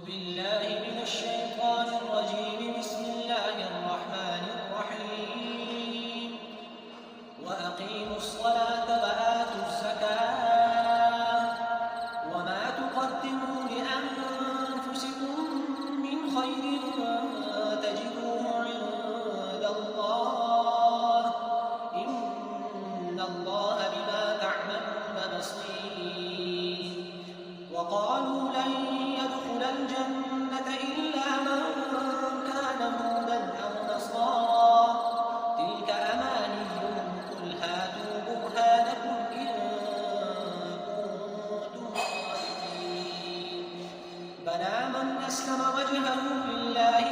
بالله من الشيطان الرجيم. بسم الله الرحمن الرحيم. وأقيموا الصلاة وآتوا الزكاة وما تقدموا لأنفسكم من خير تجدوه عند الله إن الله بما تعملون بصير. وقالوا لن يدخل الجنة إلا من كان هودا أو نصارى تلك أمانيهم قل هاتوا برهانكم إن كنتم صادقين. بلى من أسلم وجهه لله